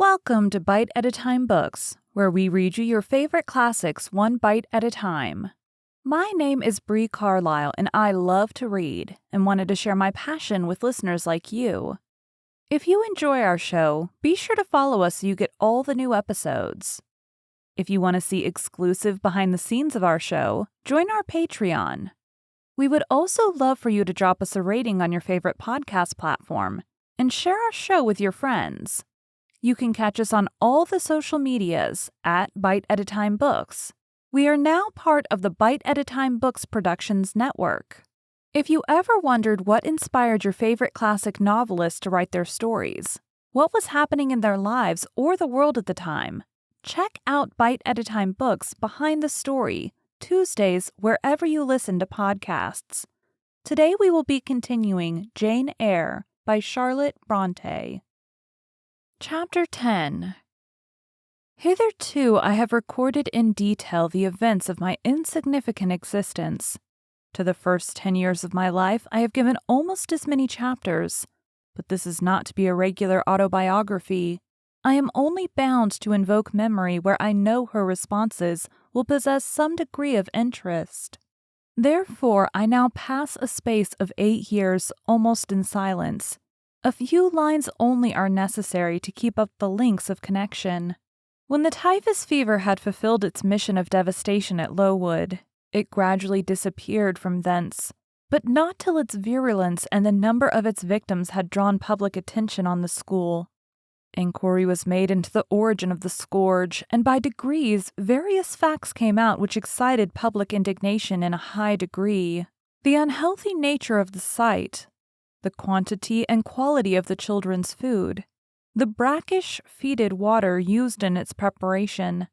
Welcome to Bite at a Time Books, where we read you your favorite classics one bite at a time. My name is Bree Carlile, and I love to read and wanted to share my passion with listeners like you. If you enjoy our show, be sure to follow us so you get all the new episodes. If you want to see exclusive behind the scenes of our show, join our Patreon. We would also love for you to drop us a rating on your favorite podcast platform and share our show with your friends. You can catch us on all the social medias at Bite at a Time Books. We are now part of the Bite at a Time Books Productions Network. If you ever wondered what inspired your favorite classic novelists to write their stories, what was happening in their lives or the world at the time, check out Bite at a Time Books Behind the Story, Tuesdays wherever you listen to podcasts. Today we will be continuing Jane Eyre by Charlotte Bronte. Chapter 10. Hitherto I have recorded in detail the events of my insignificant existence. To the first 10 years of my life I have given almost as many chapters, but this is not to be a regular autobiography. I am only bound to invoke memory where I know her responses will possess some degree of interest. Therefore, I now pass a space of 8 years almost in silence. A few lines only are necessary to keep up the links of connection. When the typhus fever had fulfilled its mission of devastation at Lowood, it gradually disappeared from thence, but not till its virulence and the number of its victims had drawn public attention on the school. Inquiry was made into the origin of the scourge, and by degrees various facts came out which excited public indignation in a high degree. The unhealthy nature of the site, the quantity and quality of the children's food, the brackish, fetid water used in its preparation,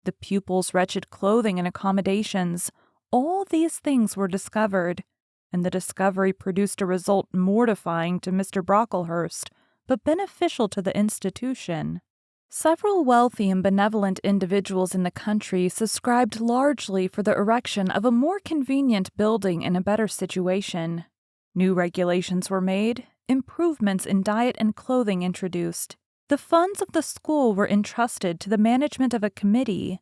the pupils' wretched clothing and accommodations, all these things were discovered, and the discovery produced a result mortifying to Mr. Brocklehurst, but beneficial to the institution. Several wealthy and benevolent individuals in the country subscribed largely for the erection of a more convenient building in a better situation. New regulations were made, improvements in diet and clothing introduced. The funds of the school were entrusted to the management of a committee.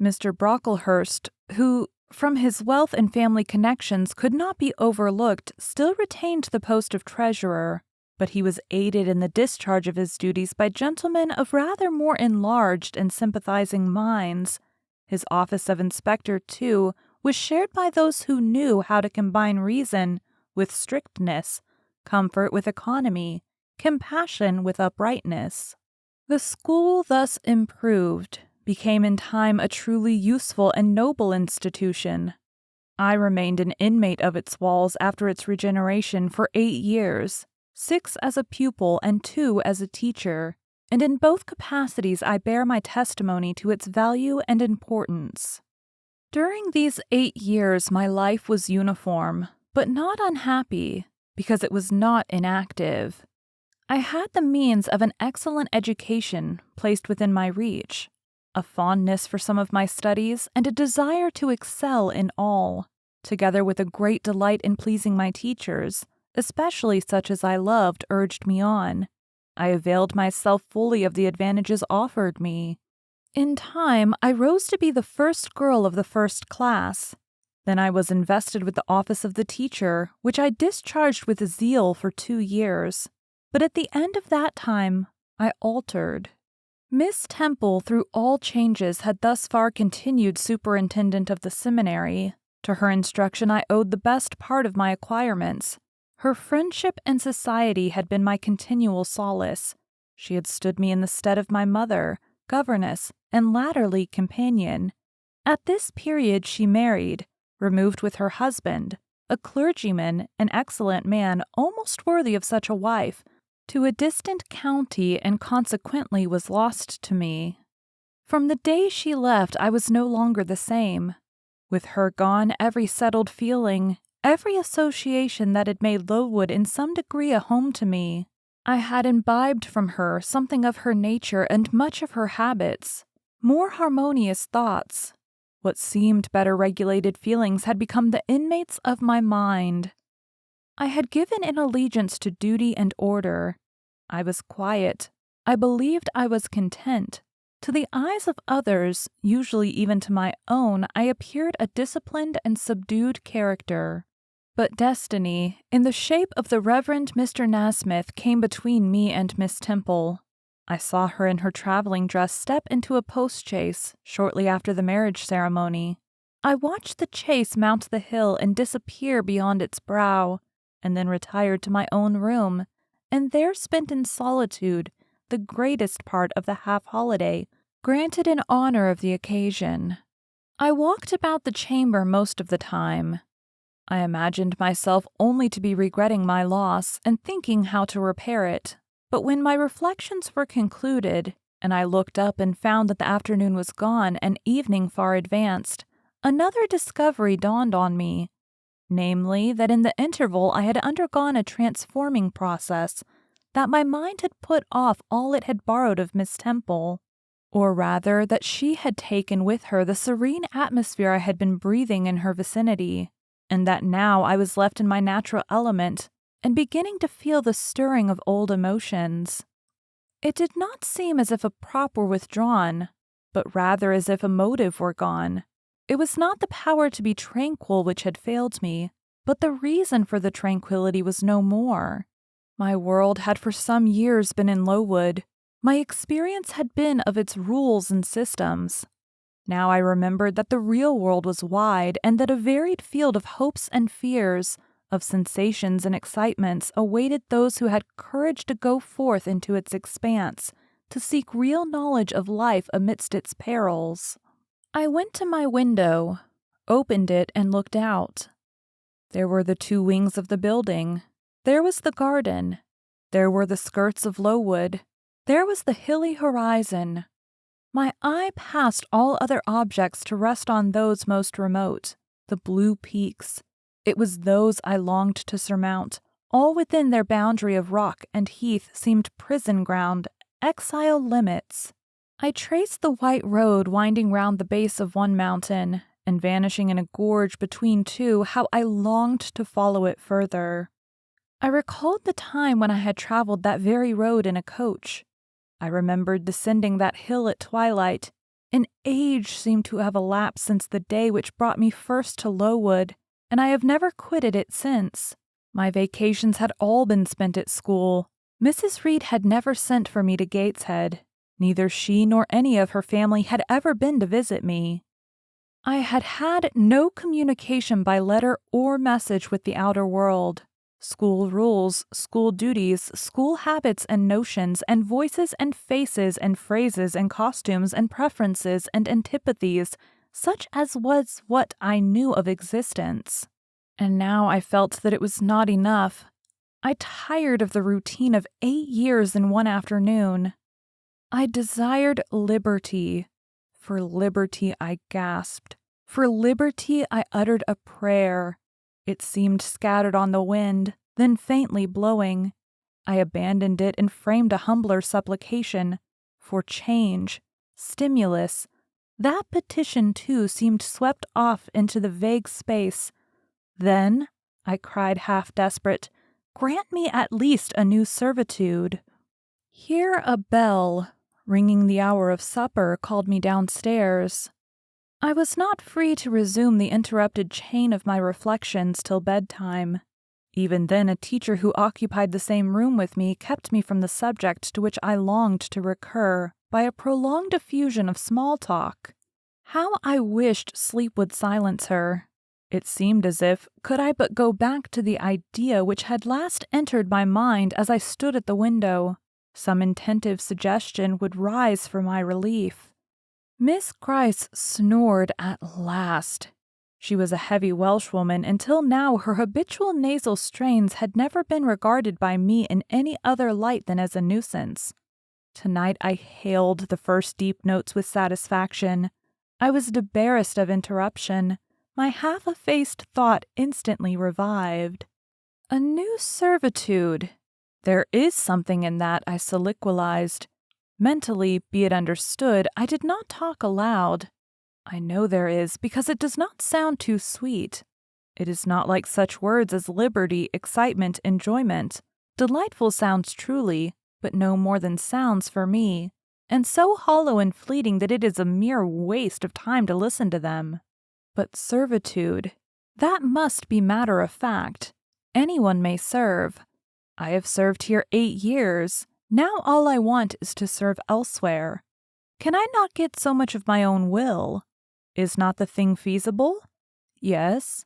Mr. Brocklehurst, who, from his wealth and family connections, could not be overlooked, still retained the post of treasurer, but he was aided in the discharge of his duties by gentlemen of rather more enlarged and sympathizing minds. His office of inspector, too, was shared by those who knew how to combine reason with strictness, comfort with economy, compassion with uprightness. The school thus improved became in time a truly useful and noble institution. I remained an inmate of its walls after its regeneration for 8 years, 6 as a pupil and 2 as a teacher, and in both capacities I bear my testimony to its value and importance. During these 8 years my life was uniform, but not unhappy, because it was not inactive. I had the means of an excellent education placed within my reach, a fondness for some of my studies, and a desire to excel in all, together with a great delight in pleasing my teachers, especially such as I loved, urged me on. I availed myself fully of the advantages offered me. In time, I rose to be the first girl of the first class. Then I was invested with the office of the teacher, which I discharged with zeal for 2 years. But at the end of that time, I altered. Miss Temple, through all changes, had thus far continued superintendent of the seminary. To her instruction I owed the best part of my acquirements. Her friendship and society had been my continual solace. She had stood me in the stead of my mother, governess, and latterly companion. At this period she married, removed with her husband, a clergyman, an excellent man almost worthy of such a wife, to a distant county and consequently was lost to me. From the day she left I was no longer the same. With her gone, every settled feeling, every association that had made Lowood in some degree a home to me, I had imbibed from her something of her nature and much of her habits, more harmonious thoughts. What seemed better regulated feelings had become the inmates of my mind. I had given an allegiance to duty and order. I was quiet. I believed I was content. To the eyes of others, usually even to my own, I appeared a disciplined and subdued character. But destiny, in the shape of the Reverend Mr. Nasmyth, came between me and Miss Temple. I saw her in her traveling dress step into a post-chaise shortly after the marriage ceremony. I watched the chaise mount the hill and disappear beyond its brow, and then retired to my own room, and there spent in solitude the greatest part of the half-holiday, granted in honor of the occasion. I walked about the chamber most of the time. I imagined myself only to be regretting my loss and thinking how to repair it. But when my reflections were concluded, and I looked up and found that the afternoon was gone and evening far advanced, another discovery dawned on me, namely, that in the interval I had undergone a transforming process, that my mind had put off all it had borrowed of Miss Temple, or rather that she had taken with her the serene atmosphere I had been breathing in her vicinity, and that now I was left in my natural element, and beginning to feel the stirring of old emotions. It did not seem as if a prop were withdrawn, but rather as if a motive were gone. It was not the power to be tranquil which had failed me, but the reason for the tranquillity was no more. My world had for some years been in Lowood. My experience had been of its rules and systems. Now I remembered that the real world was wide, and that a varied field of hopes and fears, of sensations and excitements, awaited those who had courage to go forth into its expanse, to seek real knowledge of life amidst its perils. I went to my window, opened it, and looked out. There were the two wings of the building. There was the garden. There were the skirts of Lowood. There was the hilly horizon. My eye passed all other objects to rest on those most remote, the blue peaks. It was those I longed to surmount. All within their boundary of rock and heath seemed prison ground, exile limits. I traced the white road winding round the base of one mountain, and vanishing in a gorge between two, how I longed to follow it further. I recalled the time when I had traveled that very road in a coach. I remembered descending that hill at twilight. An age seemed to have elapsed since the day which brought me first to Lowood, and I have never quitted it since. My vacations had all been spent at school. Mrs. Reed had never sent for me to Gateshead. Neither she nor any of her family had ever been to visit me. I had had no communication by letter or message with the outer world. School rules, school duties, school habits and notions, and voices and faces and phrases and costumes and preferences and antipathies, such as was what I knew of existence. And now I felt that it was not enough. I tired of the routine of 8 years in one afternoon. I desired liberty. For liberty I gasped. For liberty I uttered a prayer. It seemed scattered on the wind, then faintly blowing. I abandoned it and framed a humbler supplication. For change, stimulus. That petition, too, seemed swept off into the vague space. Then, I cried half desperate, grant me at least a new servitude. Here a bell, ringing the hour of supper, called me downstairs. I was not free to resume the interrupted chain of my reflections till bedtime. Even then a teacher who occupied the same room with me kept me from the subject to which I longed to recur by a prolonged effusion of small talk. How I wished sleep would silence her. It seemed as if, could I but go back to the idea which had last entered my mind as I stood at the window, some intentive suggestion would rise for my relief. Miss Gryce snored at last. She was a heavy Welshwoman. Until now her habitual nasal strains had never been regarded by me in any other light than as a nuisance. Tonight I hailed the first deep notes with satisfaction. I was debarrassed of interruption. My half-effaced thought instantly revived. A new servitude. There is something in that, I soliloquized. Mentally, be it understood, I did not talk aloud. I know there is, because it does not sound too sweet. It is not like such words as liberty, excitement, enjoyment. Delightful sounds truly, but no more than sounds for me, and so hollow and fleeting that it is a mere waste of time to listen to them. But servitude, that must be matter of fact. Anyone may serve. I have served here 8 years. Now all I want is to serve elsewhere. Can I not get so much of my own will? Is not the thing feasible? Yes.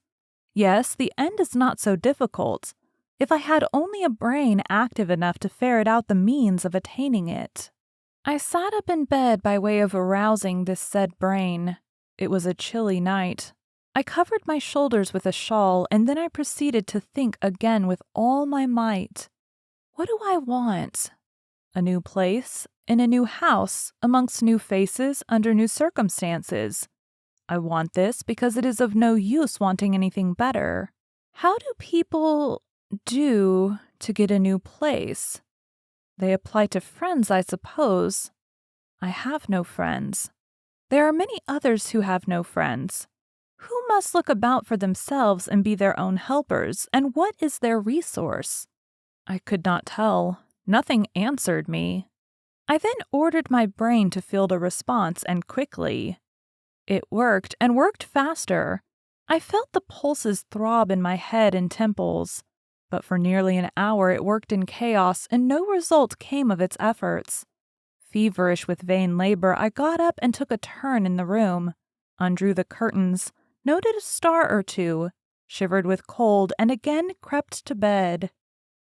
Yes, the end is not so difficult, if I had only a brain active enough to ferret out the means of attaining it. I sat up in bed by way of arousing this said brain. It was a chilly night. I covered my shoulders with a shawl, and then I proceeded to think again with all my might. What do I want? A new place, in a new house, amongst new faces, under new circumstances. I want this because it is of no use wanting anything better. How do people do to get a new place? They apply to friends, I suppose. I have no friends. There are many others who have no friends, who must look about for themselves and be their own helpers, and what is their resource? I could not tell. Nothing answered me. I then ordered my brain to field a response, and quickly. It worked, and worked faster. I felt the pulses throb in my head and temples, but for nearly an hour it worked in chaos, and no result came of its efforts. Feverish with vain labor, I got up and took a turn in the room, undrew the curtains, noted a star or two, shivered with cold, and again crept to bed.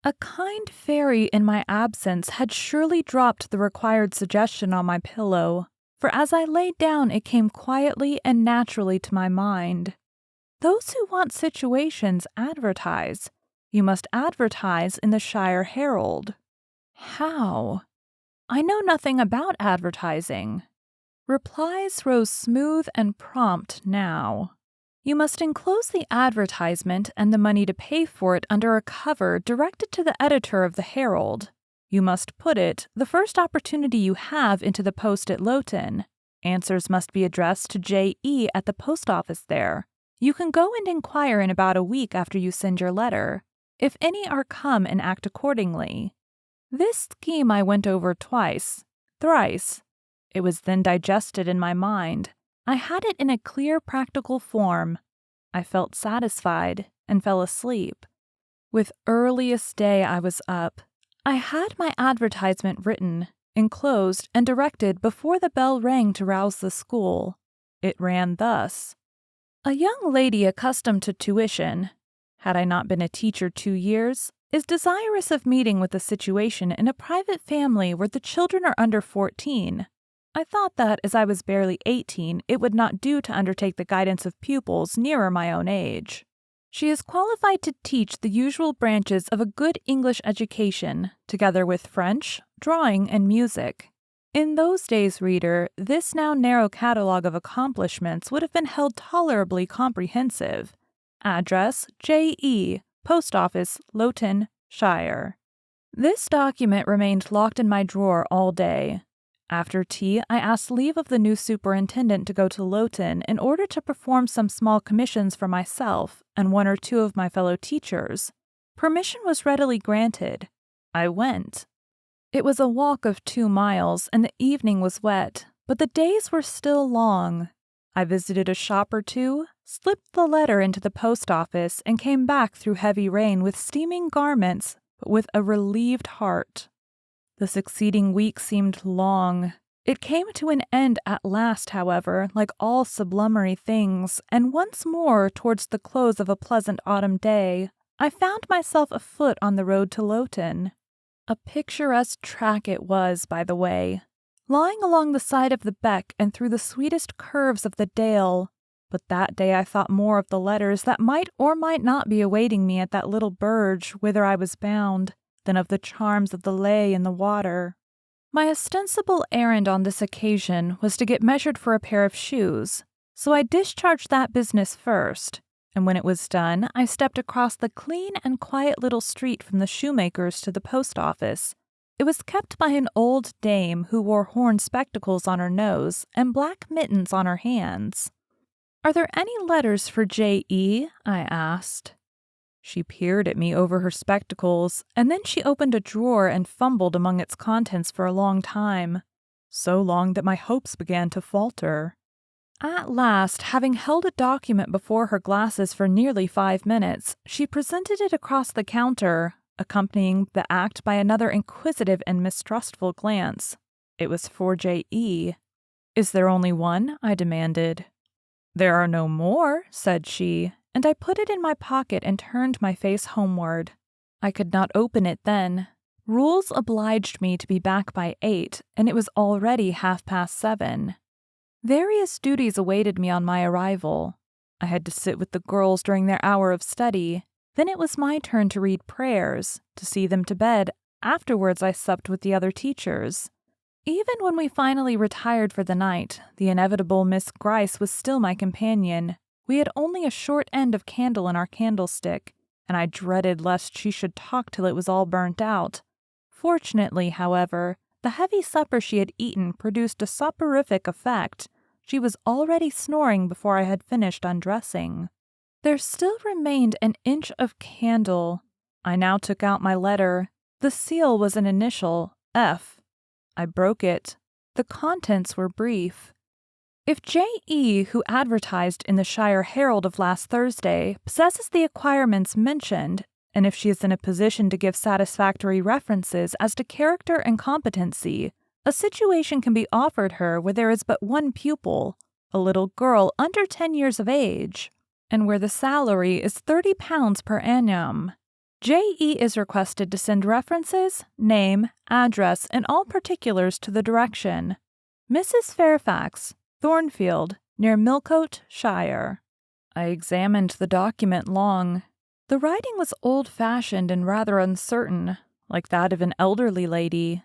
A kind fairy in my absence had surely dropped the required suggestion on my pillow, for as I lay down it came quietly and naturally to my mind. Those who want situations advertise. You must advertise in the Shire Herald. How? I know nothing about advertising. Replies rose smooth and prompt now. You must enclose the advertisement and the money to pay for it under a cover directed to the editor of the Herald. You must put it, the first opportunity you have, into the post at Loughton. Answers must be addressed to J.E. at the post office there. You can go and inquire in about a week after you send your letter, if any are come, and act accordingly. This scheme I went over twice, thrice. It was then digested in my mind. I had it in a clear, practical form. I felt satisfied, and fell asleep. With earliest day I was up. I had my advertisement written, enclosed, and directed before the bell rang to rouse the school. It ran thus. A young lady accustomed to tuition, had I not been a teacher 2 years, is desirous of meeting with a situation in a private family where the children are under 14. I thought that, as I was barely 18, it would not do to undertake the guidance of pupils nearer my own age. She is qualified to teach the usual branches of a good English education, together with French, drawing, and music. In those days, reader, this now narrow catalogue of accomplishments would have been held tolerably comprehensive. Address, J.E., Post Office, Loughton, Shire. This document remained locked in my drawer all day. After tea, I asked leave of the new superintendent to go to Loughton in order to perform some small commissions for myself and 1 or 2 of my fellow teachers. Permission was readily granted. I went. It was a walk of 2 miles, and the evening was wet, but the days were still long. I visited a shop or 2, slipped the letter into the post office, and came back through heavy rain with steaming garments, but with a relieved heart. The succeeding week seemed long. It came to an end at last, however, like all sublunary things, and once more, towards the close of a pleasant autumn day, I found myself afoot on the road to Loughton. A picturesque track it was, by the way, lying along the side of the beck and through the sweetest curves of the dale, but that day I thought more of the letters that might or might not be awaiting me at that little burge whither I was bound, than of the charms of the lay in the water. My ostensible errand on this occasion was to get measured for a pair of shoes, so I discharged that business first, and when it was done, I stepped across the clean and quiet little street from the shoemaker's to the post office. It was kept by an old dame who wore horn spectacles on her nose and black mittens on her hands. "Are there any letters for J.E.?" I asked. She peered at me over her spectacles, and then she opened a drawer and fumbled among its contents for a long time. So long that my hopes began to falter. At last, having held a document before her glasses for nearly 5 minutes, she presented it across the counter, accompanying the act by another inquisitive and mistrustful glance. It was for J.E. "Is there only one?" I demanded. "There are no more," said she, and I put it in my pocket and turned my face homeward. I could not open it then. Rules obliged me to be back by 8, and it was already 7:30. Various duties awaited me on my arrival. I had to sit with the girls during their hour of study. Then it was my turn to read prayers, to see them to bed. Afterwards I supped with the other teachers. Even when we finally retired for the night, the inevitable Miss Gryce was still my companion. We had only a short end of candle in our candlestick, and I dreaded lest she should talk till it was all burnt out. Fortunately, however, the heavy supper she had eaten produced a soporific effect. She was already snoring before I had finished undressing. There still remained an inch of candle. I now took out my letter. The seal was an initial, F. I broke it. The contents were brief. If J.E., who advertised in the Shire Herald of last Thursday, possesses the acquirements mentioned, and if she is in a position to give satisfactory references as to character and competency, a situation can be offered her where there is but one pupil, a little girl under 10 years of age, and where the salary is £30 per annum. J.E. is requested to send references, name, address, and all particulars to the direction Mrs. Fairfax, Thornfield, near Millcote, Shire. I examined the document long. The writing was old-fashioned and rather uncertain, like that of an elderly lady.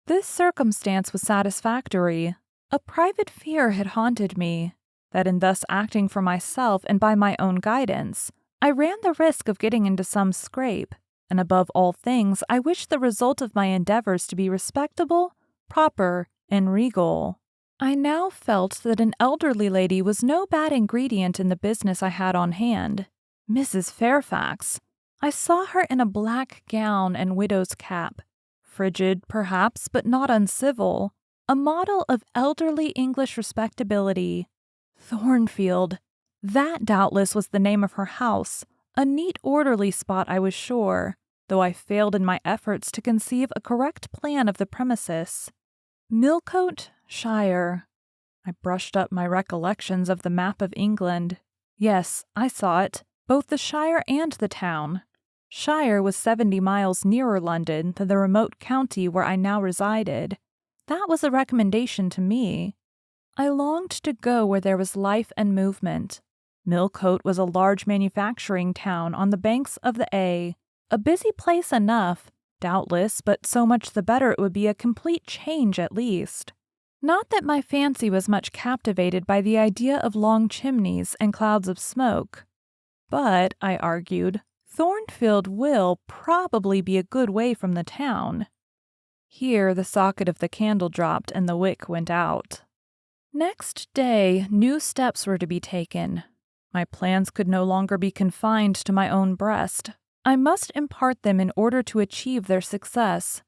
This circumstance was satisfactory. A private fear had haunted me, that in thus acting for myself and by my own guidance, I ran the risk of getting into some scrape, and above all things I wished the result of my endeavors to be respectable, proper, and regal. I now felt that an elderly lady was no bad ingredient in the business I had on hand. Mrs. Fairfax. I saw her in a black gown and widow's cap, frigid, perhaps, but not uncivil, a model of elderly English respectability. Thornfield. That doubtless was the name of her house, a neat, orderly spot, I was sure, though I failed in my efforts to conceive a correct plan of the premises. Millcote, Shire. I brushed up my recollections of the map of England. Yes, I saw it, both the Shire and the town. Shire was 70 miles nearer London than the remote county where I now resided. That was a recommendation to me. I longed to go where there was life and movement. Millcote was a large manufacturing town on the banks of the A busy place enough, doubtless, but so much the better it would be a complete change at least. Not that my fancy was much captivated by the idea of long chimneys and clouds of smoke. But, I argued, Thornfield will probably be a good way from the town. Here the socket of the candle dropped and the wick went out. Next day, new steps were to be taken. My plans could no longer be confined to my own breast. I must impart them in order to achieve their success.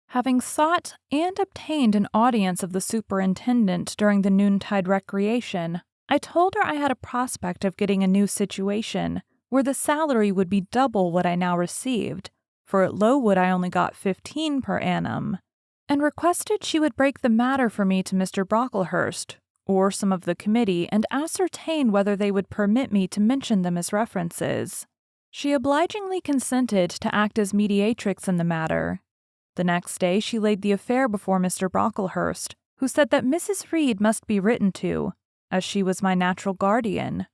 Having sought and obtained an audience of the superintendent during the noontide recreation, I told her I had a prospect of getting a new situation, where the salary would be double what I now received, for at Lowood I only got 15 per annum, and requested she would break the matter for me to Mr. Brocklehurst, or some of the committee, and ascertain whether they would permit me to mention them as references. She obligingly consented to act as mediatrix in the matter. The next day she laid the affair before Mr. Brocklehurst, who said that Mrs. Reed must be written to, as she was my natural guardian.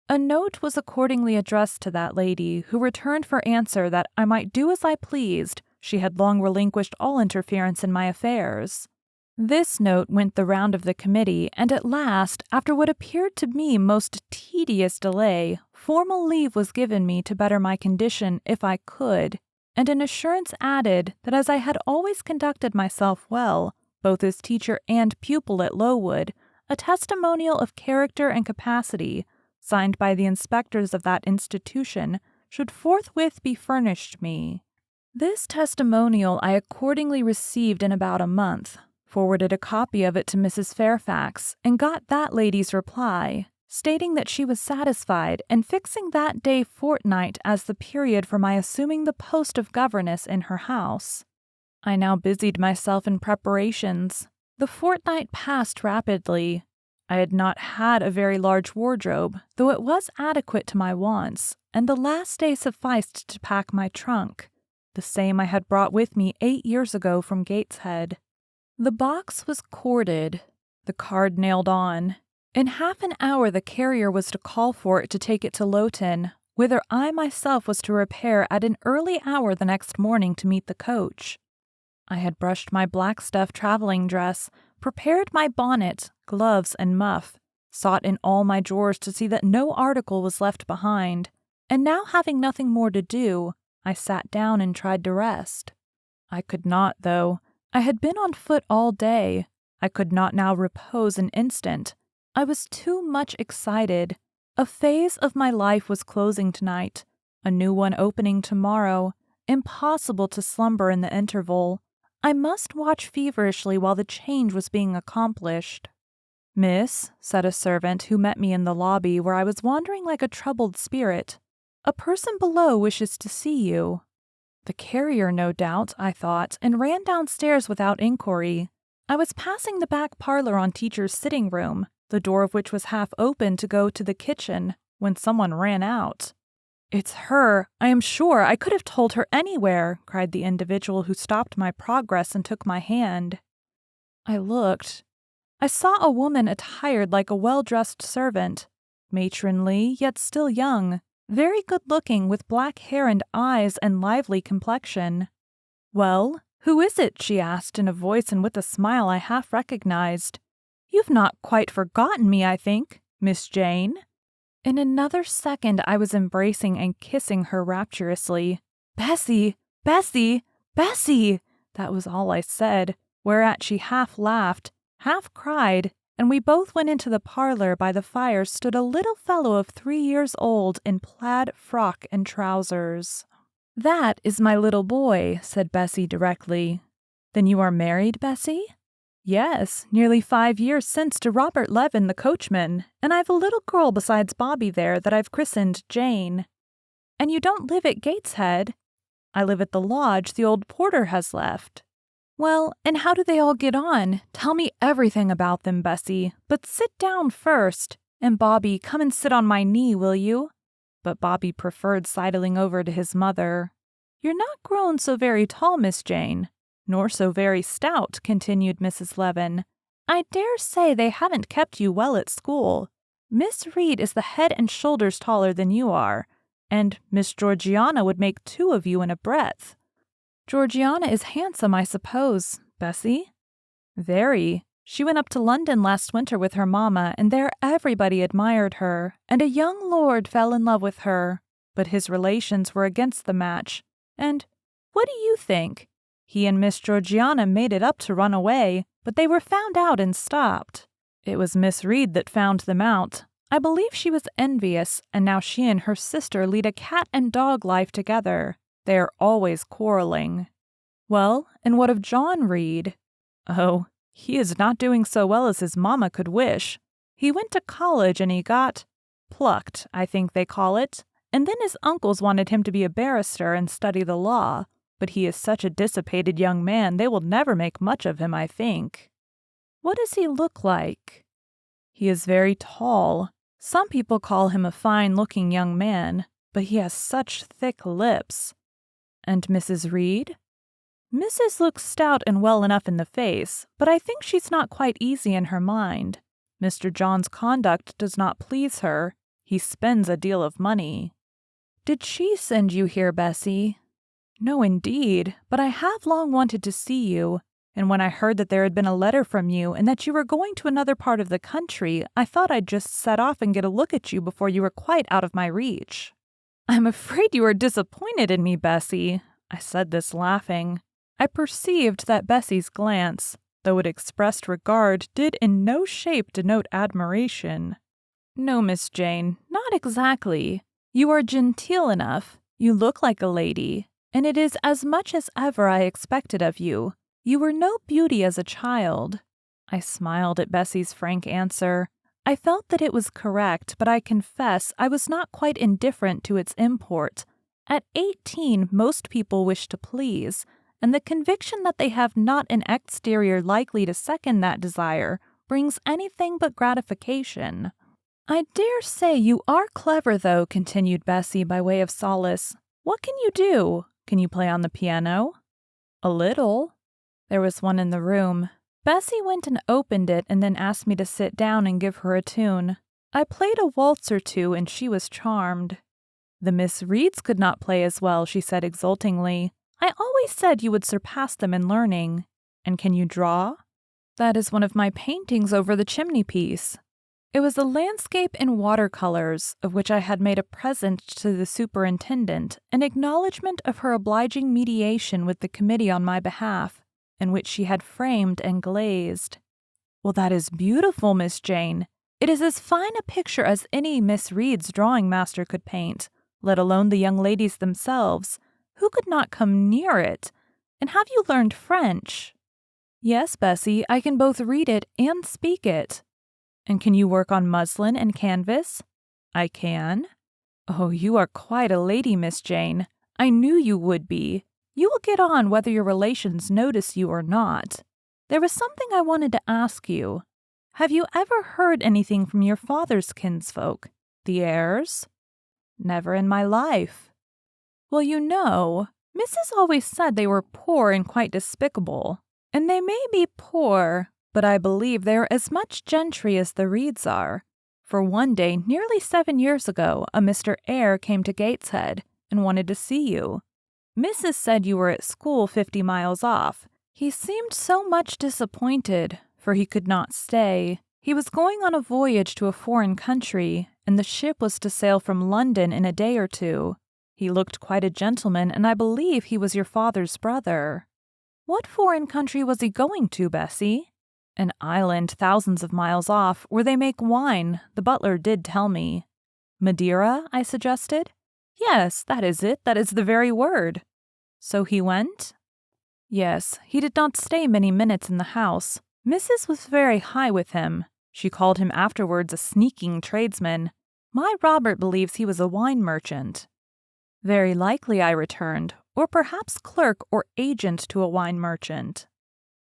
A note was accordingly addressed to that lady, who returned for answer that I might do as I pleased. She had long relinquished all interference in my affairs. This note went the round of the committee, and at last, after what appeared to me most tedious delay, formal leave was given me to better my condition if I could, and an assurance added that as I had always conducted myself well, both as teacher and pupil at Lowood, a testimonial of character and capacity, signed by the inspectors of that institution, should forthwith be furnished me. This testimonial I accordingly received in about a month, forwarded a copy of it to Mrs. Fairfax, and got that lady's reply, stating that she was satisfied and fixing that day fortnight as the period for my assuming the post of governess in her house. I now busied myself in preparations. The fortnight passed rapidly. I had not had a very large wardrobe, though it was adequate to my wants, and the last day sufficed to pack my trunk, the same I had brought with me 8 years ago from Gateshead. The box was corded, the card nailed on. In half an hour the carrier was to call for it to take it to Lowton, whither I myself was to repair at an early hour the next morning to meet the coach. I had brushed my black stuff traveling dress, prepared my bonnet, gloves, and muff, sought in all my drawers to see that no article was left behind, and now having nothing more to do, I sat down and tried to rest. I could not, though. I had been on foot all day. I could not now repose an instant. I was too much excited. A phase of my life was closing tonight, a new one opening tomorrow. Impossible to slumber in the interval. I must watch feverishly while the change was being accomplished. "Miss," said a servant who met me in the lobby where I was wandering like a troubled spirit, "a person below wishes to see you." The carrier, no doubt, I thought, and ran downstairs without inquiry. I was passing the back parlor on teacher's sitting room, the door of which was half open to go to the kitchen, when someone ran out. "It's her, I am sure. I could have told her anywhere," cried the individual who stopped my progress and took my hand. I looked. I saw a woman attired like a well-dressed servant, matronly, yet still young, very good-looking, with black hair and eyes and lively complexion. "Well, who is it?" she asked in a voice and with a smile I half recognized. "You've not quite forgotten me, I think, Miss Jane?" In another second I was embracing and kissing her rapturously. "Bessie! Bessie! Bessie!" That was all I said, whereat she half laughed, half cried, and we both went into the parlor. By the fire stood a little fellow of 3 years old in plaid frock and trousers. "That is my little boy," said Bessie directly. "Then you are married, Bessie?" "Yes, nearly 5 years since to Robert Levin, the coachman, and I've a little girl besides Bobby there that I've christened Jane." "And you don't live at Gateshead?" "I live at the lodge the old porter has left." "Well, and how do they all get on? Tell me everything about them, Bessie, but sit down first. And Bobby, come and sit on my knee, will you?" But Bobby preferred sidling over to his mother. "You're not grown so very tall, Miss Jane." "Nor so very stout," continued Mrs. Levin. "I dare say they haven't kept you well at school. Miss Reed is the head and shoulders taller than you are, and Miss Georgiana would make 2 of you in a breadth." "Georgiana is handsome, I suppose, Bessie?" "Very. She went up to London last winter with her mamma, and there everybody admired her, and a young lord fell in love with her, but his relations were against the match, and what do you think? He and Miss Georgiana made it up to run away, but they were found out and stopped. It was Miss Reed that found them out. I believe she was envious, and now she and her sister lead a cat and dog life together. They are always quarreling." "Well, and what of John Reed?" "Oh, he is not doing so well as his mamma could wish. He went to college and he got plucked, I think they call it, and then his uncles wanted him to be a barrister and study the law. But he is such a dissipated young man they will never make much of him, I think." "What does he look like?" "He is very tall. Some people call him a fine-looking young man, but he has such thick lips." "And Mrs. Reed?" "Mrs. looks stout and well enough in the face, but I think she's not quite easy in her mind. Mr. John's conduct does not please her. He spends a deal of money." "Did she send you here, Bessie?" "No, indeed, but I have long wanted to see you, and when I heard that there had been a letter from you and that you were going to another part of the country, I thought I'd just set off and get a look at you before you were quite out of my reach." "I'm afraid you are disappointed in me, Bessie." I said this laughing. I perceived that Bessie's glance, though it expressed regard, did in no shape denote admiration. "No, Miss Jane, not exactly. You are genteel enough, You look like a lady, and it is as much as ever I expected of you. You were no beauty as a child." I smiled at Bessie's frank answer. I felt that it was correct, but I confess I was not quite indifferent to its import. At 18, most people wish to please, and the conviction that they have not an exterior likely to second that desire brings anything but gratification. "I dare say you are clever, though," continued Bessie by way of solace. "What can you do? Can you play on the piano?" "A little." There was one in the room. Bessie went and opened it and then asked me to sit down and give her a tune. I played a waltz or two and she was charmed. "The Miss Reeds could not play as well," she said exultingly. "I always said you would surpass them in learning. And can you draw?" "That is one of my paintings over the chimney-piece." It was a landscape in watercolors, of which I had made a present to the superintendent, an acknowledgment of her obliging mediation with the committee on my behalf, in which she had framed and glazed. "Well, that is beautiful, Miss Jane. It is as fine a picture as any Miss Reed's drawing master could paint, let alone the young ladies themselves. Who could not come near it? And have you learned French?" "Yes, Bessie, I can both read it and speak it." "And can you work on muslin and canvas?" "I can." "Oh, you are quite a lady, Miss Jane. I knew you would be. You will get on whether your relations notice you or not. There was something I wanted to ask you. Have you ever heard anything from your father's kinsfolk, the Eyres?" "Never in my life." "Well, you know, Mrs. always said they were poor and quite despicable. And they may be poor, but I believe they are as much gentry as the Reeds are. For one day, nearly 7 years ago, a Mr. Eyre came to Gateshead and wanted to see you. Mrs. said you were at school 50 miles off. He seemed so much disappointed, for he could not stay. He was going on a voyage to a foreign country, and the ship was to sail from London in a day or two. He looked quite a gentleman, and I believe he was your father's brother." "What foreign country was he going to, Bessie?" "An island thousands of miles off, where they make wine, the butler did tell me." "Madeira?" I suggested. "Yes, that is it. That is the very word." "So he went?" "Yes, he did not stay many minutes in the house. Mrs. was very high with him. She called him afterwards a sneaking tradesman. My Robert believes he was a wine merchant." "Very likely," I returned, "or perhaps clerk or agent to a wine merchant."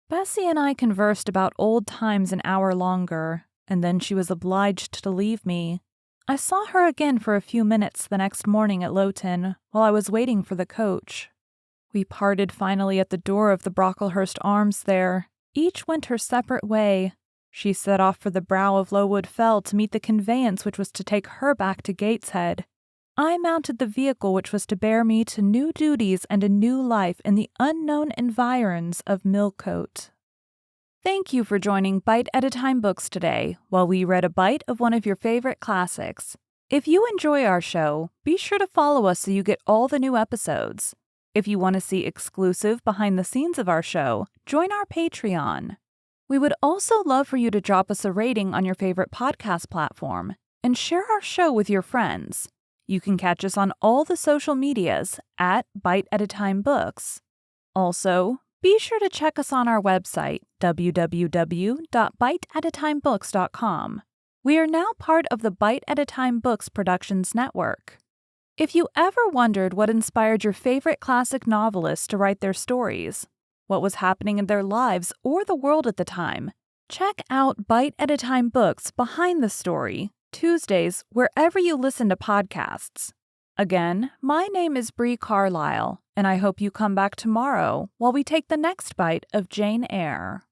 Bessie and I conversed about old times an hour longer, and then she was obliged to leave me. I saw her again for a few minutes the next morning at Lowton, while I was waiting for the coach. We parted finally at the door of the Brocklehurst Arms there. Each went her separate way. She set off for the brow of Lowood Fell to meet the conveyance which was to take her back to Gateshead. I mounted the vehicle which was to bear me to new duties and a new life in the unknown environs of Millcote. Thank you for joining Bite at a Time Books today, while we read a bite of one of your favorite classics. If you enjoy our show, be sure to follow us so you get all the new episodes. If you want to see exclusive behind the scenes of our show, join our Patreon. We would also love for you to drop us a rating on your favorite podcast platform and share our show with your friends. You can catch us on all the social medias at Bite at a Time Books. Also, be sure to check us on our website, www.biteatatimebooks.com. We are now part of the Bite at a Time Books Productions Network. If you ever wondered what inspired your favorite classic novelists to write their stories, what was happening in their lives or the world at the time, check out Bite at a Time Books Behind the Story, Tuesdays, wherever you listen to podcasts. Again, my name is Bree Carlile, and I hope you come back tomorrow while we take the next bite of Jane Eyre.